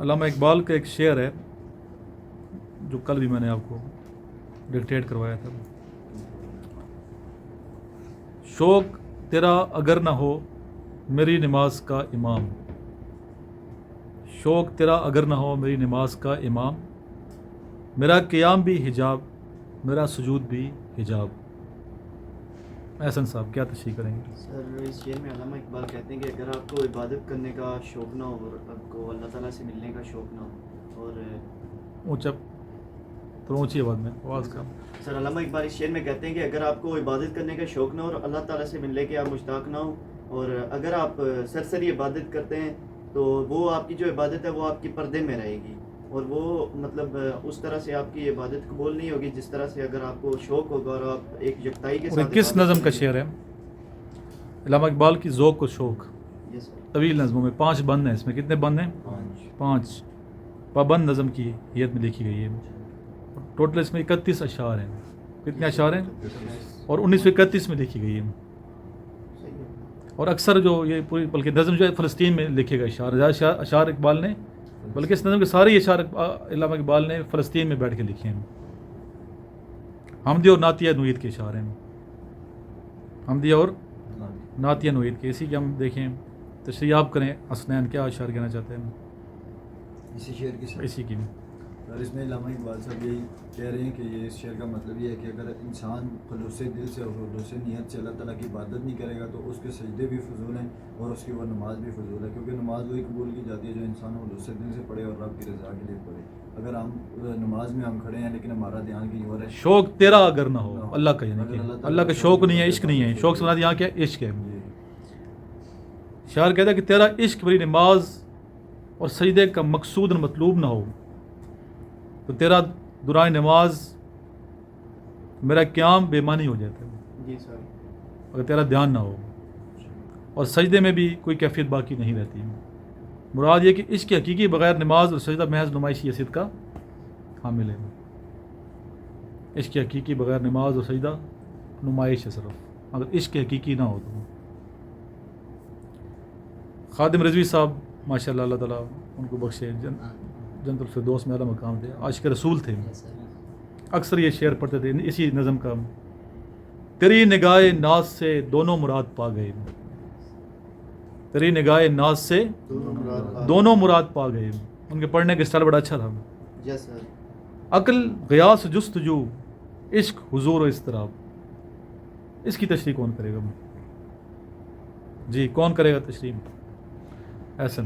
علامہ اقبال کا ایک شعر ہے جو کل بھی میں نے آپ کو ڈکٹیٹ کروایا تھا. شوق تیرا اگر نہ ہو میری نماز کا امام، شوق تیرا اگر نہ ہو میری نماز کا امام، میرا قیام بھی حجاب میرا سجود بھی حجاب. احسن صاحب کیا تشریح کریں گے؟ سر اس شعر میں علامہ اقبال کہتے ہیں کہ اگر آپ کو عبادت کرنے کا شوق نہ ہو اور آپ کو اللہ تعالیٰ سے ملنے کا شوق نہ ہو اور اونچا تو اونچی آواز میں آواز کا. سر علامہ اقبال اس شعر میں کہتے ہیں کہ اگر آپ کو عبادت کرنے کا شوق نہ ہو اور اللہ تعالیٰ سے ملنے کے آپ مشتاق نہ ہو، اور اگر آپ سرسری عبادت کرتے ہیں تو وہ آپ کی جو عبادت ہے وہ آپ کی پردے میں رہے گی، اور وہ مطلب اس طرح سے آپ کی عبادت قبول نہیں ہوگی جس طرح سے اگر آپ کو شوق ہوگا اور آپ ایک یکتائی کے اور ساتھ. کس نظم کا شعر ہے؟ علامہ اقبال کی ذوق و شوق. یس سر. طویل نظموں میں 5 بند ہیں. اس میں کتنے بند ہیں؟ 5 پابند نظم کی حیت میں لکھی گئی ہے. ٹوٹل اس میں 31 اشعار ہیں. کتنے اشعار ہیں؟ اور 1931 میں لکھی گئی ہے. اور اکثر جو یہ پوری بلکہ نظم جو ہے فلسطین میں لکھے گئے اشعار اقبال نے، بلکہ اس نظم کے سارے اشعار علامہ اقبال نے فلسطین میں بیٹھ کے لکھے ہیں. حمدیہ اور نعتیہ نوید کے اشعار ہیں. حمدیہ اور نعتیہ نوید کے. اسی کے ہم دیکھیں تشریح آپ کریں. حسنین کیا اشعار کہنا چاہتے ہیں اسی شعر کی اسی کی؟ اور اس میں علامہ اقبال صاحب یہی کہہ رہے ہیں کہ یہ اس شعر کا مطلب یہ ہے کہ اگر انسان خلوص دل سے اور خلوص نیت سے اللہ تعالیٰ کی عبادت نہیں کرے گا تو اس کے سجدے بھی فضول ہیں اور اس کی وہ نماز بھی فضول ہے، کیونکہ نماز وہی قبول کی جاتی ہے جو انسان خلوص دل سے پڑھے اور رب کی رضا کے لیے پڑھے. اگر ہم نماز میں ہم کھڑے ہیں لیکن ہمارا دھیان کہیں اور ہے. شوق تیرا اگر نہ ہو اللہ کا، یعنی کہ اللہ کا شوق نہیں ہے، عشق نہیں ہے. شوق سے مراد یہاں کیا عشق ہے. شاعر کہتا ہے کہ تیرا عشق میری نماز اور سجدے کا مقصود اور مطلوب نہ ہو تو تیرا دوران نماز میرا قیام بے معنی ہو جاتا ہے. جی سر. اگر تیرا دھیان نہ ہو اور سجدے میں بھی کوئی کیفیت باقی نہیں رہتی. مراد یہ کہ عشق حقیقی بغیر نماز اور سجدہ محض نمائشی حیثیت کا حامل ہے. عشق حقیقی بغیر نماز اور سجدہ نمائش ہے صرف، اگر عشق حقیقی نہ ہو تو. خادم رضوی صاحب ماشاء اللہ اللہ تعالیٰ ان کو بخشے، جنت الفردوس میں اعلیٰ مقام تھے، عاشق رسول تھے. اکثر یہ شعر پڑھتے تھے اسی نظم کا. تیری نگاہ ناز سے دونوں مراد پا گئے، تیری نگاہ ناز سے دونوں مراد پا گئے. ان کے پڑھنے کا اسٹائل بڑا اچھا تھا. یس سر. عقل غیاس جستجو عشق حضور و اضطراب. اس کی تشریح کون کرے گا؟ جی کون کرے گا تشریح؟ ایسن.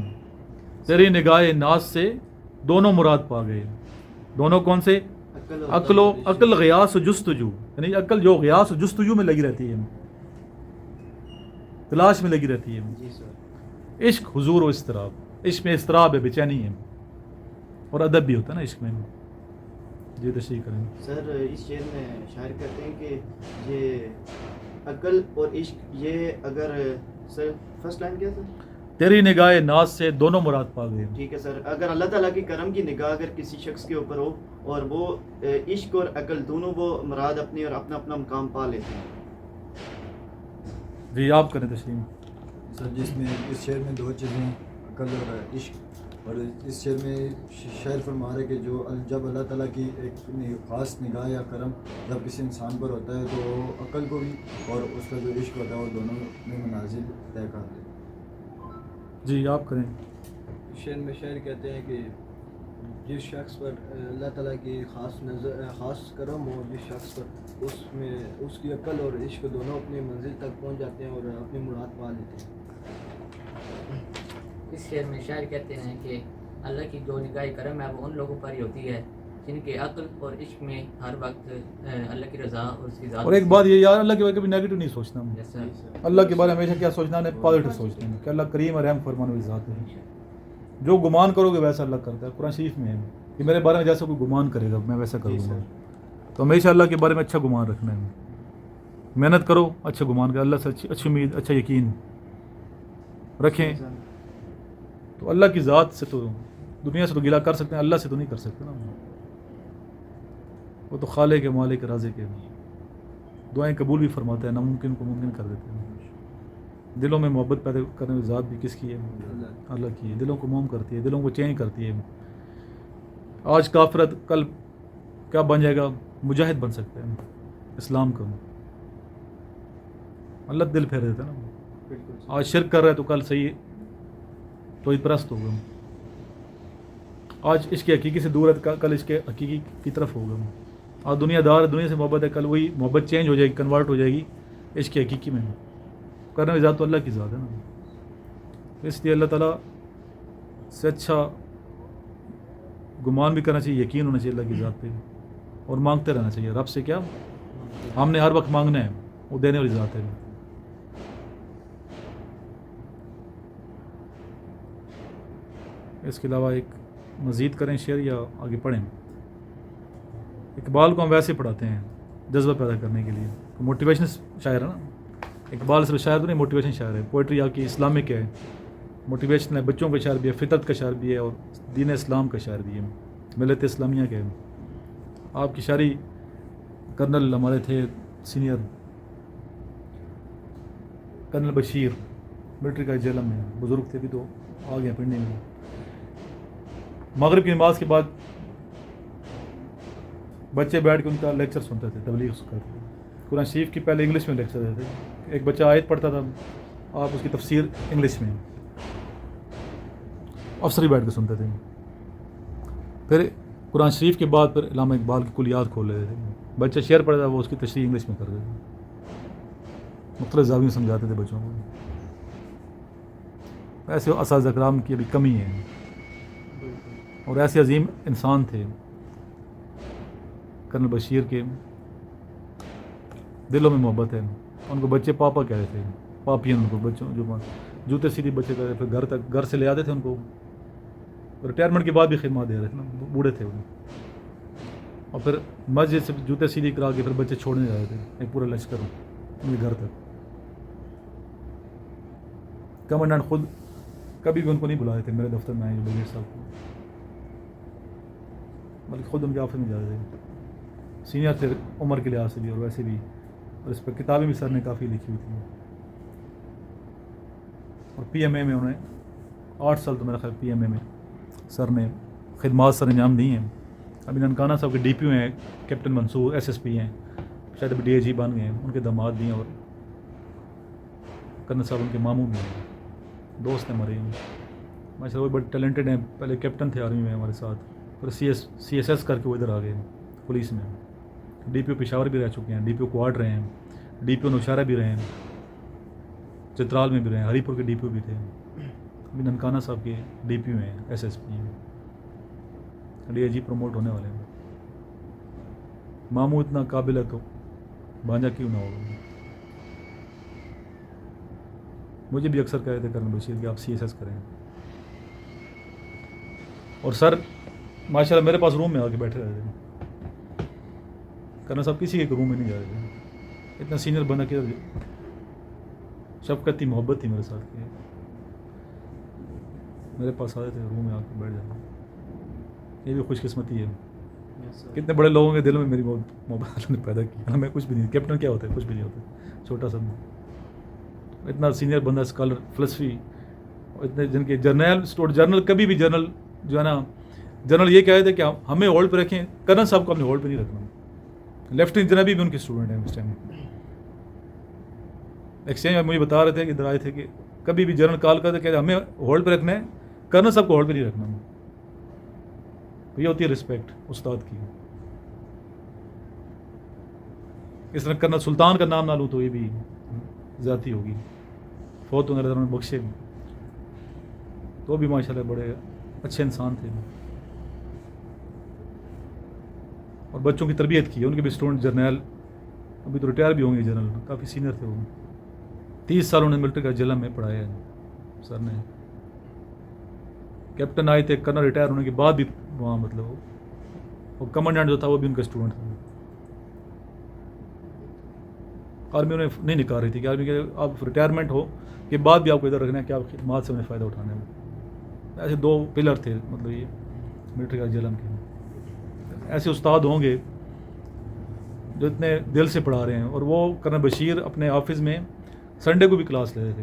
تیری نگاہ ناز سے دونوں مراد پا گئے. دونوں کون سے؟ عقل غیاس و جستجو، یعنی عقل جو غیاس و جستجو میں لگی رہتی ہے، تلاش میں لگی رہتی ہے. جی سر. عشق حضور و اضطراب، عشق میں اضطراب ہے، بے چینی ہے، اور ادب بھی ہوتا ہے نا عشق میں. جی تشریح کریں. سر اس شعر میں شاعر کہتے ہیں کہ یہ عقل اور عشق یہ اگر سر فرسٹ لائن کیا سر؟ تیری نگاہ ناز سے دونوں مراد پا گئے. ٹھیک ہے سر. اگر اللہ تعالیٰ کی کرم کی نگاہ اگر کسی شخص کے اوپر ہو اور وہ عشق اور عقل دونوں وہ مراد اپنی اور اپنا اپنا مقام پا لیتے ہیں. جی آپ کریں تشریح. سر جس میں اس شعر میں 2 چیزیں عقل اور عشق، اور اس شعر میں شاعر فرما رہے کہ جو جب اللہ تعالیٰ کی ایک خاص نگاہ یا کرم جب کسی انسان پر ہوتا ہے تو عقل کو بھی اور اس کا جو عشق ہوتا ہے وہ دونوں میں منازل طے کر دے. جی آپ کریں. شعر میں شاعر کہتے ہیں کہ جس شخص پر اللہ تعالیٰ کی خاص کرم ہو، جس شخص پر اس کی عقل اور عشق دونوں اپنی منزل تک پہنچ جاتے ہیں اور اپنی مراد پا لیتے ہیں. اس شعر میں شاعر کہتے ہیں کہ اللہ کی جو نگاہ کرم ہے وہ ان لوگوں پر ہی ہوتی ہے جن کے عقل اور عشق میں ہر وقت اللہ کی رضا اور اس کی ذات. اور ایک بات یہ یار، اللہ کے بارے میں کبھی نیگیٹو نہیں سوچنا. Yes, sir. اللہ کے بارے میں ہمیشہ کیا سوچنا ہے؟ پازیٹو سوچنا ہے کہ اللہ کریم اور رحم فرمانے والی ذات ہے. جو گمان کرو گے ویسا اللہ کرتا ہے. قرآن شریف میں ہے کہ میرے بارے میں جیسا کوئی گمان کرے گا میں ویسا کروں گا. تو ہمیشہ اللہ کے بارے میں اچھا گمان رکھنا ہے. محنت کرو، اچھا گمان کرو، اللہ سے اچھی امید، اچھا یقین رکھیں. تو اللہ کی ذات سے تو دنیا سے تو گلا کر سکتے ہیں، اللہ سے تو نہیں کر سکتے نا. وہ تو خالق کے مالک رازق کے دعائیں قبول بھی فرماتے ہیں، ناممکن کو ممکن کر دیتے ہیں. دلوں میں محبت پیدا کرنے کی ذات بھی کس کی ہے؟ اللہ کی ہے. دلوں کو موم کرتی ہے, دلوں کو چینج کرتی ہے. آج کافرت کل کیا بن جائے گا؟ مجاہد بن سکتا ہے اسلام کا. اللہ دل پھیر دیتا ہے نا. آج شرک کر رہا ہے تو کل صحیح توحید پرست ہوگا. آج اس کے حقیقی سے دور ہے, کل اس کے حقیقی کی طرف ہوگا. آج دنیا دار, دنیا سے محبت ہے, کل وہی محبت چینج ہو جائے گی, کنورٹ ہو جائے گی اس کے حقیقی میں. کرنے کی ذات تو اللہ کی ذات ہے نا. اس لیے اللہ تعالیٰ سے اچھا گمان بھی کرنا چاہیے, یقین ہونا چاہیے اللہ کی ذات پہ, اور مانگتے رہنا چاہیے رب سے. کیا ہم نے ہر وقت مانگنا ہے, وہ دینے والی ذات ہے. اس کے علاوہ ایک مزید کریں شعر یا آگے پڑھیں؟ اقبال کو ہم ویسے پڑھاتے ہیں جذبہ پیدا کرنے کے لیے. موٹیویشن شاعر ہے نا اقبال. صرف شاعر تو نہیں, موٹیویشن شاعر ہے. پوئٹری آپ کی اسلامک ہے, موٹیویشن ہے, بچوں کا شاعر بھی ہے, فطرت کا شاعر بھی ہے, اور دین اسلام کا شاعر بھی ہے, ملت اسلامیہ کے. آپ کی شاعری کرنل ہمارے تھے سینئر کرنل بشیر, ملٹری کا جیلم میں بزرگ تھے, بھی تو آ گئے پڑھنے میں. مغرب کی نماز کے بعد بچے بیٹھ کے ان کا لیکچر سنتے تھے, تبلیغ کرتے تھے. قرآن شریف کی پہلے انگلش میں لیکچر دیتے تھے. ایک بچہ آیت پڑھتا تھا, آپ اس کی تفسیر انگلش میں افسری بیٹھ کے سنتے تھے. پھر قرآن شریف کے بعد پھر علامہ اقبال کی کلیات کھول لیتے تھے. بچہ شعر پڑھتا تھا, وہ اس کی تشریح انگلش میں کرتے تھے. مختلف زاویوں سمجھاتے تھے بچوں کو. ایسے اساتذہ کرام کی ابھی کمی ہے, اور ایسے عظیم انسان تھے کرنل بشیر کے. دلوں میں محبت ہے. ان کو بچے پاپا کہتے تھے, پاپین ان کو بچوں جو جوتے سیدھی بچے کہتے تھے. پھر گھر سے لے آتے تھے ان کو. ریٹائرمنٹ کے بعد بھی خدمات دے رہے تھے نا, بوڑھے تھے وہ. اور پھر مسجد سے جوتے سیدھی کرا کے پھر بچے چھوڑنے جا رہے تھے, ایک پورا لشکر ان کے گھر تک. کمانڈنٹ خود کبھی بھی ان کو نہیں بلائے تھے میرے دفتر میں آئے بغیر صاحب کو, بلکہ خود ان کے آفس میں جا رہے تھے. سینئر تھے عمر کے لحاظ سے بھی اور ویسے بھی, اور اس پر کتابیں بھی سر نے کافی لکھی ہوئی تھیں. اور پی ایم اے میں انہوں نے 8 سال تو میرا خیال پی ایم اے میں سر نے خدمات سر انجام دی ہیں. ابھی ننکانہ صاحب کے ڈی پی او ہیں کیپٹن منصور, ایس ایس پی ہیں, شاید ابھی ڈی اے جی بن گئے ہیں. ان کے داماد بھی ہیں, اور کرنل صاحب ان کے ماموں بھی ہیں, دوست ہیں ہمارے. ماشاء اللہ وہ بڑے ٹیلنٹڈ ہیں. پہلے کیپٹن تھے آرمی میں ہمارے ساتھ, پھر سی ایس ایس کر کے وہ ادھر آ گئے پولیس میں. ڈی پی او پشاور بھی رہ چکے ہیں, ڈی پی او کوارڈ رہے ہیں, ڈی پی او نوشہرہ بھی رہے ہیں, چترال میں بھی رہے ہیں, ہری پور کے ڈی پی او بھی تھے. ابھی ننکانہ صاحب کے ڈی پی او ہیں, ایس ایس پی ہیں, ڈی اے جی پروموٹ ہونے والے ہیں. ماموں اتنا قابل ہے تو بانجا کیوں نہ ہوگا. مجھے بھی اکثر کہتے تھے کرنل بشیر کہ آپ سی ایس ایس کریں. اور سر ماشاء اللہ میرے پاس روم میں آ کے بیٹھے رہتے تھے. کرنل صاحب کسی کے روم میں نہیں جا رہے تھے. اتنا سینئر بنا کے شفقت تھی, محبت تھی میرے ساتھ کی. میرے پاس آتے تھے, روم میں آ کے بیٹھ جاتے. یہ بھی خوش قسمتی ہے. کتنے بڑے لوگوں کے دلوں میں میری محبت نے پیدا کی. میں کچھ بھی نہیں, کیپٹن کیا ہوتا ہے, کچھ بھی نہیں ہوتا, چھوٹا سا. اتنا سینئر بندہ, اسکالر, فلسفی, اتنے جن کے جرنل کبھی بھی جرنل جو ہے نا, جنرل یہ کہتے تھے کہ ہمیں ہولڈ پہ رکھیں, کرنل صاحب کو ہم نے ہولڈ پہ نہیں رکھنا. لیفٹیننٹ جنابی بھی ان کے اسٹوڈنٹ ہیں اس ٹائم. ایکسچینج میں مجھے بتا رہے تھے کہ ادھر آئے تھے کہ کبھی بھی جنرل کال کرتے کہ ہمیں ہولڈ پہ رکھنا ہے, کرنل صاحب کو ہولڈ پہ نہیں رکھنا. یہ ہوتی ہے رسپیکٹ استاد کی. اس طرح کرنل سلطان کا نام نہ لوں تو یہ بھی ذاتی ہوگی. فوت ہونے والے بخشے تو بھی ماشاءاللہ بڑے اچھے انسان تھے, اور بچوں کی تربیت کی. ان کے بھی اسٹوڈنٹ جرنیل, ابھی تو ریٹائر بھی ہوں گے جنرل, کافی سینئر تھے وہ. 30 سال انہوں نے ملٹری کا جیلم میں پڑھایا ہے سر نے. کیپٹن آئے تھے کرنل ریٹائر ہونے کے بعد بھی وہاں, مطلب وہ کمانڈنٹ جو تھا وہ بھی ان کا اسٹوڈنٹ تھا. آرمی انہیں نہیں نکال رہی تھی کہ آرمی کے آپ ریٹائرمنٹ ہو کے بعد بھی آپ کو ادھر رکھنا ہے کہ آپ خدمات سے انہیں فائدہ اٹھانے میں. ایسے 2 پلر تھے مطلب یہ ملٹری کا جیلم کے. ایسے استاد ہوں گے جو اتنے دل سے پڑھا رہے ہیں. اور وہ کرنل بشیر اپنے آفس میں سنڈے کو بھی کلاس لے رہے تھے.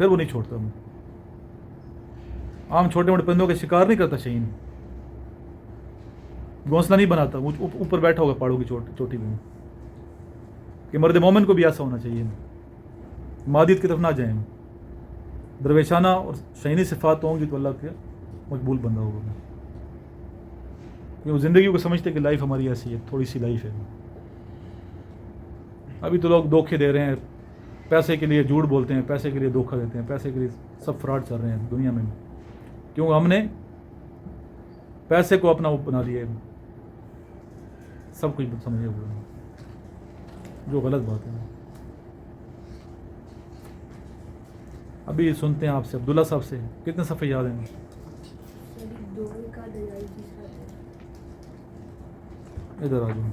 پھر وہ نہیں چھوڑتا ہوں. عام چھوٹے موٹے پرندوں کے شکار نہیں کرتا شہین, گھونسلہ نہیں بناتا, وہ اوپر بیٹھا ہوگا پہاڑوں کی چوٹی میں. کہ مرد مومن کو بھی ایسا ہونا چاہیے, مادیت کی طرف نہ جائیں, درویشانہ اور شہینی صفات ہوں گی تو اللہ کے مقبول بندہ ہوگا. کہ وہ زندگی کو سمجھتے کہ لائف ہماری ایسی ہے, تھوڑی سی لائف ہے. ابھی تو لوگ دھوکے دے رہے ہیں, پیسے کے لیے جھوٹ بولتے ہیں, پیسے کے لیے دھوکہ دیتے ہیں, پیسے کے لیے سب فراڈ چل رہے ہیں دنیا میں. کیوں ہم نے پیسے کو اپنا وہ بنا لیا ہے, سب کچھ سمجھے ہوئے ہیں, جو غلط بات ہے. ابھی سنتے ہیں آپ سے, عبداللہ صاحب سے, کتنے صفحے یاد ہیں؟ ادھر آ جاؤ.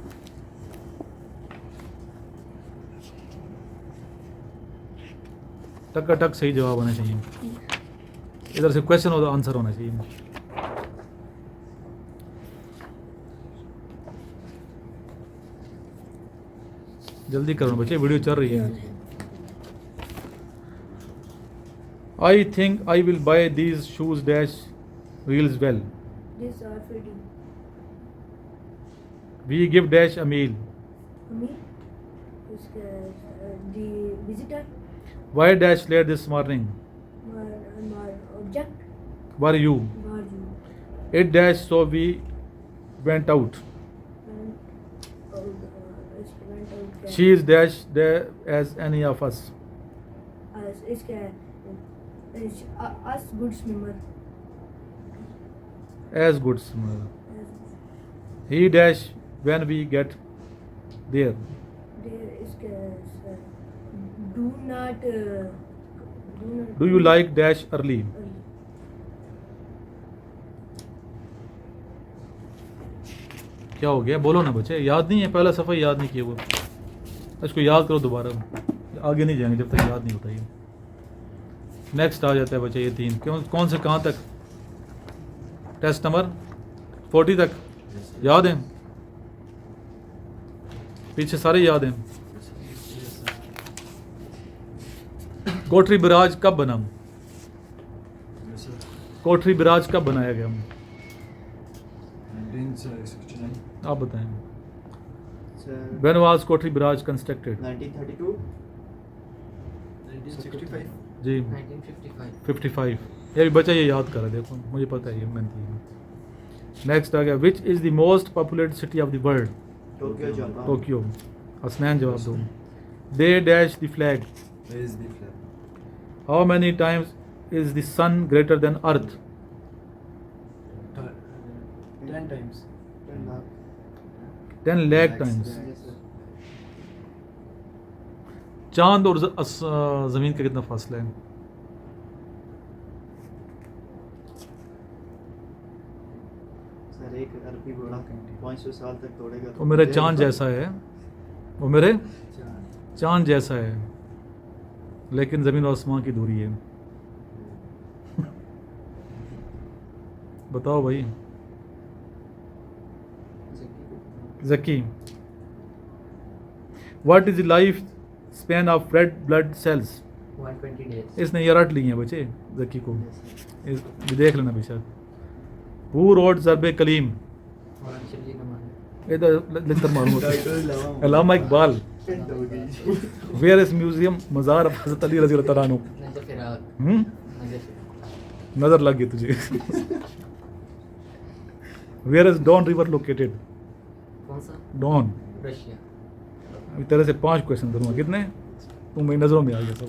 ٹک کا ٹک صحیح جواب ہونا چاہیے. ادھر سے کویشچن اور آنسر ہونا چاہیے. جلدی کرو بچے, ویڈیو چل رہی ہے. I think I will buy these shoes dash reels well. These are fitting. We give dash a meal. Me? The visitor? Why dash late this morning? My object? Were you? Were you? It dash so we went out. Went out. She is dash there as any of us. Us good swimmer. As good swimmer. He dash when we get there. There is do not. Do you like dash early? کیا ہو گیا, بولو نا بچے, یاد نہیں ہے, پہلا صفحہ یاد نہیں کیا وہ, اس کو یاد کرو دوبارہ, آگے نہیں جائیں گے جب تک یاد نہیں ہوتا. یہ نیکسٹ آ جاتا ہے بچے یہ 3, کون سے کہاں تک؟ ٹیسٹ نمبر 40 تک یاد ہیں؟ پیچھے سارے یاد ہیں؟ کوٹری براج کب بنا؟ کوٹری براج کب بنایا گیا؟ 1969. آپ بتائیں. When was Kotri Braj constructed? 1932. 1965. جی 1955. 55. یہ بھی بچہ یہ یاد کرا, دیکھو مجھے پتہ ہے یہ محنتی ہے. نیکسٹ آ گیا, which is the most populated city of the world? Tokyo, Japan. Tokyo. Hasnain جواب دو. The dash the flag. Raise the flag. How many times is the sun greater than earth? 10 times. 10 lakh times. چاند اور زمین کا کتنا فاصلہ ہے؟ سر ایک عربی گھوڑا 500 سال تک دوڑے گا. وہ میرے چاند جیسا ہے, وہ میرے چاند جیسا ہے, لیکن زمین و آسمان کی دوری ہے. بتاؤ بھائی. Zaki, what is the life span of red blood cells? 120 days. اس نے یہ رٹ لی ہیں بچے ذکی کو, دیکھ لینا بے شک. ہو روڈ ضرب کلیم؟ مولانا شبلی نمان. ادھر لنتر معلوم. علامہ اقبال. ویئر از میوزیم مزار حضرت علی رضی اللہ تعالیٰ عنہ؟ نظر فراق. نظر فراق. نظر لگ گئی تجھے. Where is Don river located? کون سا؟ ڈون. رشیا. ابھی طرح سے 5 کویشچن کروں گا. کتنے؟ تم میری نظروں میں آ گیا سب.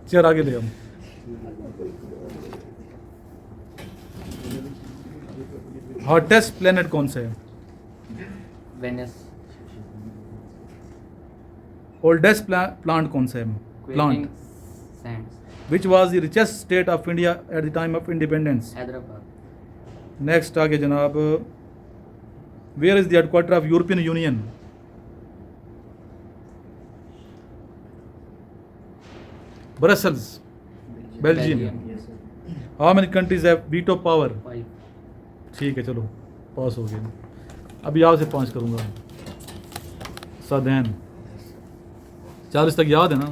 چیر آگے لے ہم. ہاٹیسٹ پلینٹ کون سا ہے؟ وینس. اولڈیسٹ پلانٹ کون سا ہے؟ Plant. Sends. Which was the richest state of India at the time of independence? Hyderabad. Next آگے جناب, where is the head quarter of European union? Brussels, Belgium. How many countries have veto power? 5. ٹھیک ہے چلو پاس ہو گیا. ابھی آپ سے 5 کروں گا. سادین 40 تک یاد ہے نا؟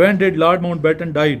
When did Lord Mountbatten died?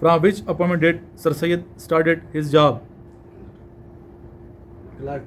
From which appointment did Sir Syed started his job? Clerk.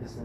Yes, sir.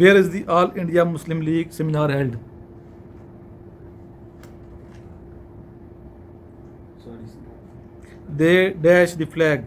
Where is the All India Muslim League seminar held? Sorry. They dash the flag.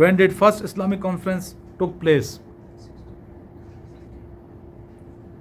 When did first Islamic conference took place?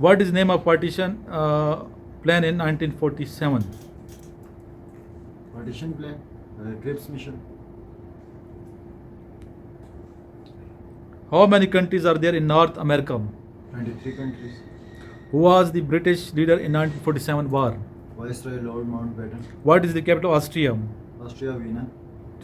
What is name of partition plan in 1947? Partition plan, Cripps mission. How many countries are there in North America? 23 countries. Who was the British leader in 1947 war? Viceroy Lord Mountbatten. What is the capital of Austria? Austria Vienna.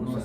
No, sir.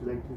Slightly.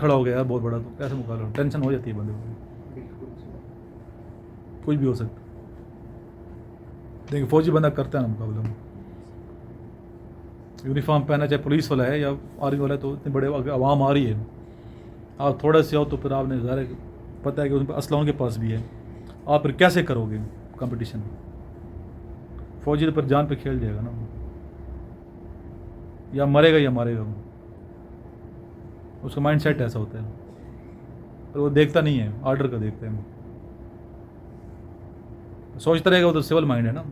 کھڑا ہو گیا یار بہت بڑا, تو کیسے مقابلہ, tension ہو جاتی ہے بندے کو, کچھ بھی ہو سکتا. دیکھیں فوجی بندہ کرتا ہے نا مقابلہ میں, یونیفارم پہنا چاہے پولیس والا ہے یا آرمی والا ہے, تو اتنے بڑے عوام آ رہی ہے, آپ تھوڑا سے ہو تو پھر آپ نے ظاہر ہے پتہ ہے کہ ان پہ اسلحہ ان کے پاس بھی ہے, آپ پھر کیسے کرو گے کمپٹیشن. فوجی پر جان پہ کھیل جائے گا نا, یا مرے گا یا مارے گا, اس کا مائنڈ سیٹ ایسا ہوتا ہے. پر وہ دیکھتا نہیں ہے, آرڈر کا دیکھتا ہے, سوچتا رہے گا. وہ تو سول مائنڈ ہے نا,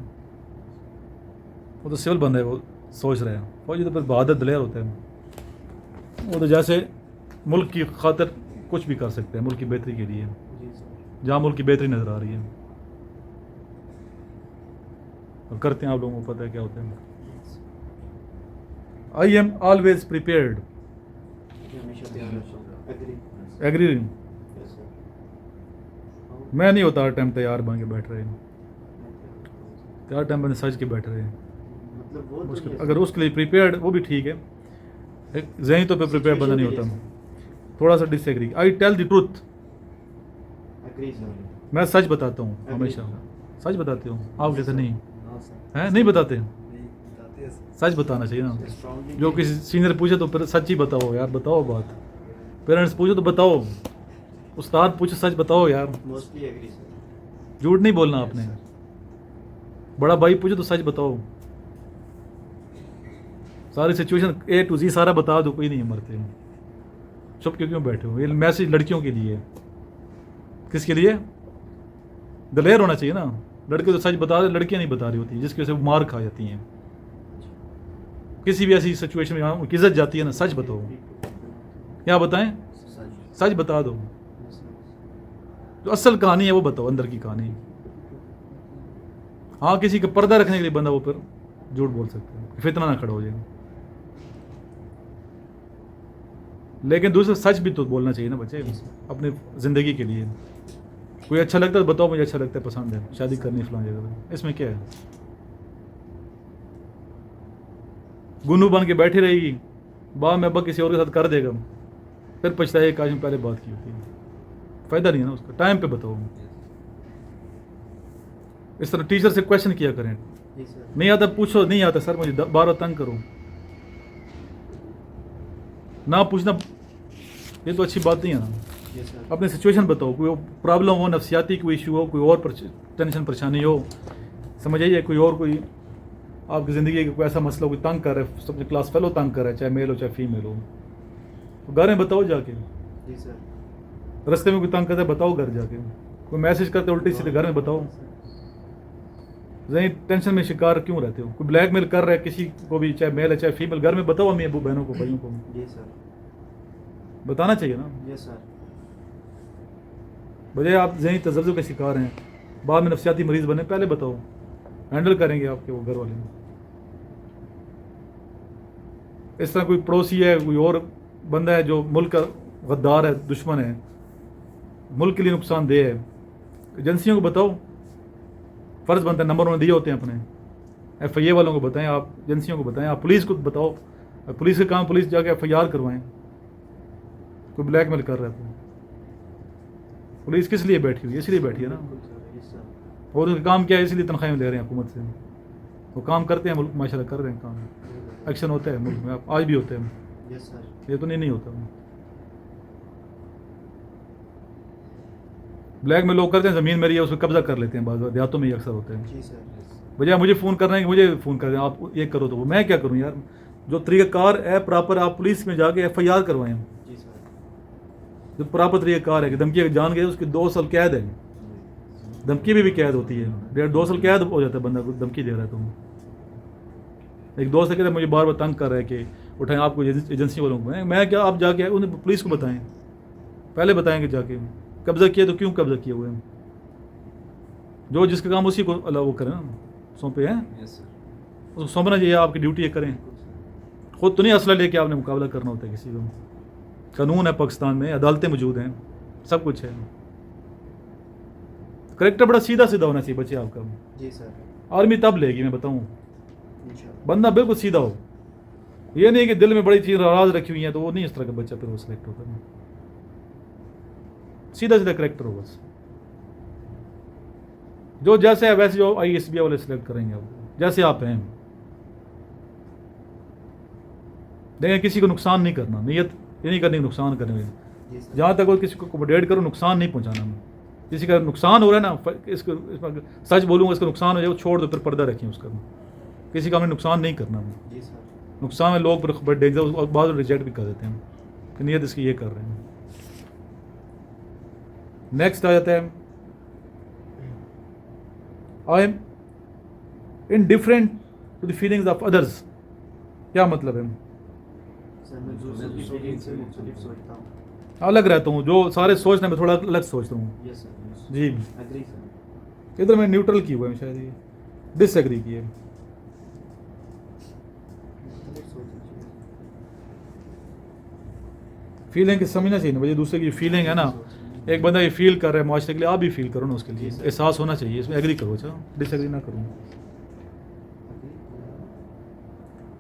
وہ تو سول بندہ ہے, وہ سوچ رہے ہیں. فوجی تو پھر بہادر دلیر ہوتے ہیں, وہ تو جیسے ملک کی خاطر کچھ بھی کر سکتے ہیں, ملک کی بہتری کے لیے, جہاں ملک کی بہتری نظر آ رہی ہے, اور کرتے ہیں. آپ لوگوں کو پتہ ہے کیا ہوتا ہے. I am always prepared. Agree, میں نہیں ہوتا ہر ٹائم تیار بن کے بیٹھ رہے ہیں, ہر ٹائم بنے سج کے بیٹھ رہے ہیں. اگر اس کے لیے پریپیئرڈ, وہ بھی ٹھیک ہے, ایک ذہنی طور پہ پریپیئر بندہ نہیں ہوتا. تھوڑا سا disagree. I tell the truth. میں سچ بتاتا ہوں, ہمیشہ سچ بتاتے ہوں. آپ کہتے نہیں ہیں, نہیں بتاتے. سچ بتانا چاہیے نا. جو کسی سینئر پوچھے تو پھر سچ ہی بتاؤ یار, بتاؤ بات. پیرنٹس پوچھے تو بتاؤ, استاد پوچھے سچ بتاؤ یار, جھوٹ نہیں بولنا آپ نے. بڑا بھائی پوچھے تو سچ بتاؤ. ساری سچویشن اے ٹو زی سارا بتا دو, کوئی نہیں مرتے. چھپ کے کیوں بیٹھے ہو؟ یہ میسج لڑکیوں کے لیے. کس کے لیے؟ دلیر ہونا چاہیے نا. لڑکے تو سچ بتا دے, لڑکیاں نہیں بتا رہی ہوتی, جس کی وجہ سے وہ مار کھا جاتی ہیں. کسی بھی ایسی سچویشن میں ان کی عزت جاتی ہے نا. سچ بتاؤ. کیا بتائیں؟ سچ بتا دو. جو اصل کہانی ہے وہ بتاؤ, اندر کی کہانی. ہاں کسی کا پردہ رکھنے کے لیے بندہ وہ پھر جھوٹ بول سکتا ہے, فتنہ نہ کھڑا ہو جائے گا. لیکن دوسرا سچ بھی تو بولنا چاہیے نا بچے, اپنی زندگی کے لیے. کوئی اچھا لگتا ہے بتاؤ, مجھے اچھا لگتا ہے, پسند ہے, شادی کرنی فلاں جگہ. اس میں کیا ہے؟ گنو بن کے بیٹھی رہے گی, بعد میں ابا کسی اور کے ساتھ کر دے گا, پھر پچھتائے کاش میں پہلے بات کی ہوتی ہے. فائدہ نہیں ہے نا اس کا. ٹائم پہ بتاؤ. اس طرح ٹیچر سے کویشچن کیا کریں. نہیں آتا پوچھو, نہیں آتا سر مجھے بار بار تنگ کرو. نہ پوچھنا یہ تو اچھی بات نہیں ہے نا. اپنی سچویشن بتاؤ. کوئی پرابلم ہو, نفسیاتی کوئی ایشو ہو, کوئی اور ٹینشن پریشانی ہو, سمجھ آئیے, کوئی اور کوئی آپ کی زندگی کا کوئی ایسا مسئلہ کوئی تنگ کر رہا ہے, سب کلاس فیلو تنگ کر رہا ہے, چاہے میل ہو چاہے فیمیل ہو, تو گھر میں بتاؤ جا کے. رستے میں کوئی تنگ کرتا ہے بتاؤ گھر جا کے. کوئی میسج کرتے الٹی سیدھے گھر میں بتاؤ. ذہنی ٹینشن میں شکار کیوں رہتے ہو؟ کوئی بلیک میل کر رہا ہے کسی کو بھی, چاہے میل ہے چاہے فیمیل, گھر میں بتاؤ امی ابو بہنوں کو بھائیوں کو. بتانا چاہیے نا. بجائے آپ ذہنی تزلزل کے شکار ہیں, بعد میں نفسیاتی مریض بنے, پہلے بتاؤ. ہینڈل کریں گے آپ کے وہ گھر والے. اس طرح کوئی پڑوسی ہے, کوئی اور بندہ ہے جو ملک کا غدار ہے, دشمن ہے, ملک کے لیے نقصان دہ ہے, ایجنسیوں کو بتاؤ. فرض بنتا ہے, نمبر انہوں نے دیے ہوتے ہیں اپنے, ایف آئی اے والوں کو بتائیں, آپ ایجنسیوں کو بتائیں, آپ پولیس کو بتاؤ. پولیس کا کام پولیس جا کے ایف آئی آر کروائیں. کوئی بلیک میل کر رہا ہے تو پولیس کس لیے بیٹھی ہوئی ہے؟ اس لیے بیٹھی ہے نا. اور ان کا کام کیا ہے؟ اس لیے تنخواہیں لے رہے ہیں حکومت سے. وہ کام کرتے ہیں, ملک ماشاء اللہ کر رہے ہیں کام. ایکشن ہوتا ہے ملک میں, آج بھی ہوتا ہے. یہ تو نہیں ہوتا. بلیک میں لوگ کرتے ہیں, زمین میری ہے اس پہ قبضہ کر لیتے ہیں. بعض دیہاتوں میں یہ اکثر ہوتے ہیں. بجائے مجھے فون کر رہے ہیں کہ مجھے فون کر دیں, آپ یہ کرو, تو وہ میں کیا کروں یار. جو طریقہ کار ہے پراپر, آپ پولیس میں جا کے ایف آئی آر کروائیں. جو پراپر طریقہ کار ہے کہ دھمکی جان گئے اس کی 2 سال قید ہے. دھمکی بھی قید ہوتی ہے, 1.5-2 سال قید ہو جاتا ہے بندہ کو دھمکی دے رہا ہے. تو ایک دوست کہتے ہیں مجھے بار بار تنگ کر رہا ہے کہ اٹھائیں, آپ کو ایجنسی والوں کو. میں کیا, آپ جا کے انہیں پولیس کو بتائیں, پہلے بتائیں کہ جا کے قبضہ کیا تو کیوں قبضہ کیا ہوئے ہیں. جو جس کا کام اسی کو اللہ وہ کرے نا, سونپے ہیں, اس کو سونپنا چاہیے. آپ کی ڈیوٹی یہ کریں. خود تو نہیں اسلحہ لے کے آپ نے مقابلہ کرنا ہوتا ہے کسی کو. قانون ہے پاکستان میں, عدالتیں موجود ہیں, سب کچھ ہے. کریکٹر بڑا سیدھا سیدھا ہونا چاہیے بچے آپ کا. آرمی تب لے گی, میں بتاؤں, بندہ بالکل سیدھا ہو, یہ نہیں کہ دل میں بڑی چیز راز رکھی ہوئی ہیں تو وہ نہیں اس طرح کا بچہ پھر وہ سلیکٹ ہوتا ہے. سیدھا سیدھا کریکٹر ہو بس. جو جیسے ہے ویسے جو آئی ایس بی والے سلیکٹ کریں گے آپ جیسے آپ ہیں. دیکھیں کسی کو نقصان نہیں کرنا, نیت یہ نہیں کرنی نقصان کرنے میں. جی سر. جہاں تک وہ کسی کو اکوموڈیٹ کرو نقصان نہیں پہنچانا. کسی کا نقصان ہو رہا ہے نا اس کو سچ بولوں گا اس کا نقصان ہو جائے وہ چھوڑ دو, پھر پردہ رکھیں اس کا. کسی کا ہمیں نقصان نہیں کرنا. جی سر. نقصان میں لوگ پھر ڈینجر اور بعض ریجیکٹ بھی کر دیتے ہیں کہ نیت اس کی یہ کر رہے ہیں. نیکسٹ آ جاتا ہے I am indifferent to the feelings of others. کیا مطلب ہے؟ سر میں دوسروں کی فیلنگ سے مختلف سوچتا ہوں. الگ رہتا ہوں, جو سارے سوچنے میں تھوڑا الگ سوچتا ہوں. یس سر. جی ایگری سر. ادھر میں نیوٹرل کی ہوا ہے شاید, یہ ڈس ایگری کی ہے. فیلنگ کی سمجھنا چاہیے نا بھائی, دوسرے کی فیلنگ ہے نا, ایک بندہ یہ فیل کر رہا ہے معاشرے کے لیے, آپ بھی فیل کرو نا اس کے لیے, احساس ہونا چاہیے, اس میں ایگری کرو. اچھا ڈس ایگری نہ کروں.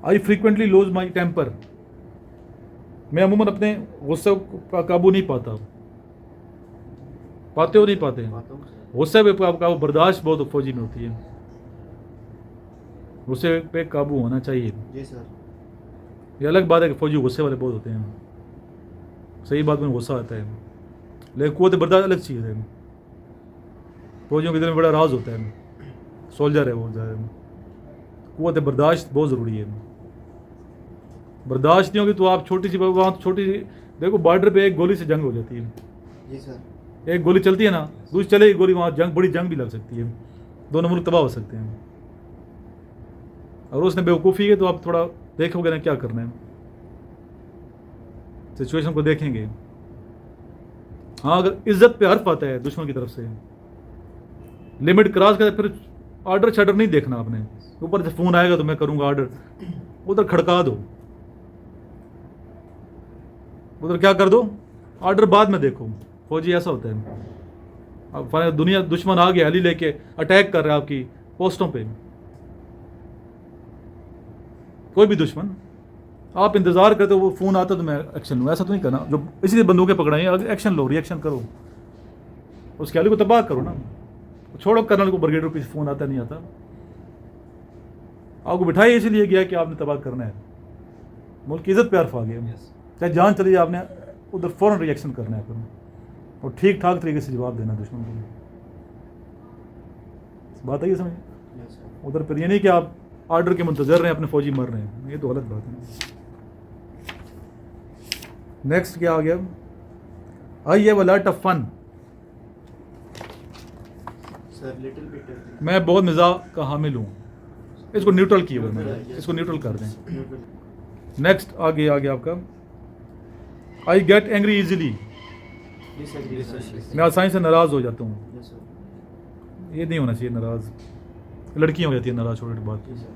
آئی فریکوینٹلی لوز مائی ٹیمپر. میں عموماً اپنے غصے کا قابو نہیں پاتا. پاتے ہو نہیں پاتے؟ غصے پہ قابو برداشت بہت فوجی میں ہوتی ہے. غصے پہ قابو ہونا چاہیے. جی سر. یہ الگ بات ہے کہ فوجی غصے والے بہت ہوتے ہیں, صحیح بات میں غصہ آتا ہے, لیکن قوت برداشت الگ چیز ہے. فوجیوں کے دل میں بڑا راز ہوتا ہے, سولجر ہے وہ ظاہر. قوت برداشت بہت ضروری ہے. برداشت نہیں ہوگی تو آپ چھوٹی سی وہاں چھوٹی سی دیکھو بارڈر پہ ایک گولی سے جنگ ہو جاتی ہے. جی سر. ایک گولی چلتی ہے نا, دوسری چلے گی گولی, وہاں جنگ بڑی جنگ بھی لگ سکتی ہے, دونوں ملک تباہ ہو سکتے ہیں. اور اس نے بیوقوفی ہے تو آپ تھوڑا دیکھو گے نا کیا کرنا ہے, سچویشن کو دیکھیں گے. ہاں اگر عزت پہ حرف آتا ہے دشمن کی طرف سے, لمٹ کراس کرے, پھر آرڈر شارڈر نہیں دیکھنا آپ نے. اوپر سے فون آئے گا تو میں کروں گا آرڈر, ادھر کھڑکا دو, ادھر کیا کر دو, آرڈر بعد میں دیکھو. فوجی ایسا ہوتا ہے. اب دنیا دشمن آ گیا ہیلی لے کے اٹیک کر رہا ہے آپ کی پوسٹوں پہ, کوئی بھی دشمن, آپ انتظار کرتے ہو وہ فون آتا تو میں ایکشن لوں. ایسا تو نہیں کرنا, جو اسی لیے بندوقیں پکڑائیں, ایکشن لو, ری ایکشن کرو, اس کے ہیلی کو تباہ کرو نا. چھوڑو کرنل کو بریگیڈر کو فون آتا نہیں آتا, آپ کو بٹھائی اسی لیے گیا کہ آپ نے تباہ کرنا ہے. ملک کی عزت پہ حرف آ گیا, چاہے جان چلی جائے, آپ نے ادھر فوراً ری ایکشن کرنا ہے پھر, اور ٹھیک ٹھاک طریقے سے جواب دینا دشمن کو. بات آئی سمجھ؟ یس سر. ادھر پھر یہ نہیں کہ آپ آرڈر کے منتظر رہے ہیں, اپنے فوجی مر رہے ہیں, یہ تو غلط بات ہے. نیکسٹ کیا آ گیا, I have a lot of fun. Sir little bit. میں بہت مزاح کا حامل ہوں. اس کو نیوٹرل کیے ہوئے میں, اس کو نیوٹرل کر دیں. نیکسٹ آگے آپ کا, آئی گیٹ اینگری ایزیلی. میں آسانی سے ناراض ہو جاتا ہوں. یس سر. یہ نہیں ہونا چاہیے ناراض, لڑکیاں ہو جاتی ہیں ناراض چھوٹی بات. جی سر.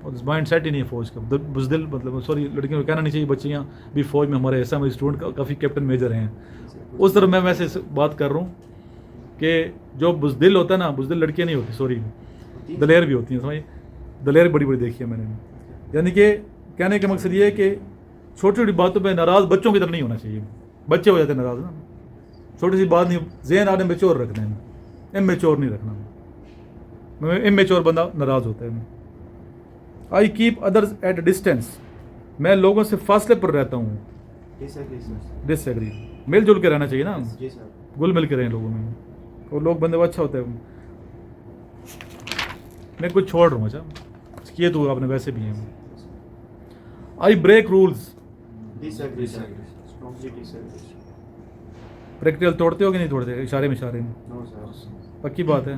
اور مائنڈ سیٹ ہی نہیں ہے فوج کا, بزدل مطلب سوری لڑکیوں کو کہنا نہیں چاہیے, بچیاں بھی فوج میں ہمارے ایسا ہمارے اسٹوڈنٹ کافی کیپٹن میجر ہیں. اس طرح میں ویسے بات کر رہا ہوں کہ جو بزدل ہوتا ہے نا, بزدل لڑکیاں نہیں ہوتی, سوری دلیر بھی ہوتی ہیں, سمجھ, دلیر بڑی بڑی دیکھی ہے میں نے. یعنی کہ کہنے کا مقصد یہ ہے کہ چھوٹی چھوٹی باتوں پہ ناراض بچوں کی طرح نہیں ہونا چاہیے. بچے ہو جاتے ہیں ناراض نا, چھوٹی سی بات نہیں, ذہن آنے میچور رکھنا ہے, امیچور نہیں رکھنا. امیچور بندہ ناراض ہوتا ہے. I keep others at a distance. میں لوگوں سے فاصلے پر رہتا ہوں. Disagree. مل جل کے رہنا چاہیے نا, جی سر. گل مل کے رہیں لوگوں میں, اور لوگ بندے اچھا ہوتا ہے. میں کچھ چھوڑ رہا ہوں, اچھا کیے تو آپ نے ویسے بھی ہیں. I break rules. پریکٹیکل توڑتے ہو کہ نہیں توڑتے, اشارے میں پکی بات ہے.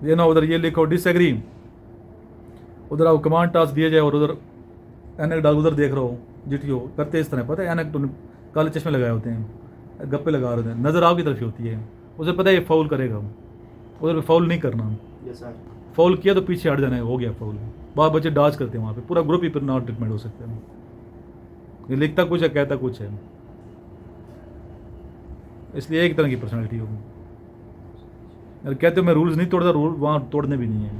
یہ نا ادھر یہ لکھو ڈس ایگری, ادھر آپ کمانڈ ٹاسک دیا جائے اور ادھر اینک ڈال, ادھر دیکھ رہا ہو جی ٹی ہو کرتے اس طرح. پتہ ہے اینک تو کالے چشمے لگائے ہوتے ہیں, گپے لگا رہے ہیں, نظر آپ کی طرف ہی ہوتی ہے, اسے پتہ ہے یہ فاؤل کرے گا, ادھر پہ فاؤل نہیں کرنا. فاؤل کیا تو پیچھے ہٹ جانا ہے, ہو گیا فاؤل. بعض بچے ڈاج کرتے ہیں وہاں پہ, پورا گروپ ہی پھر ناٹ ٹریٹمنٹ ہو سکتا ہے. یہ لکھتا کچھ ہے کہتا کچھ ہے, اس لیے ایک طرح کی پرسنالٹی ہوگی. اگر کہتے ہو میں رولز نہیں توڑتا, رول وہاں توڑنے بھی نہیں ہیں.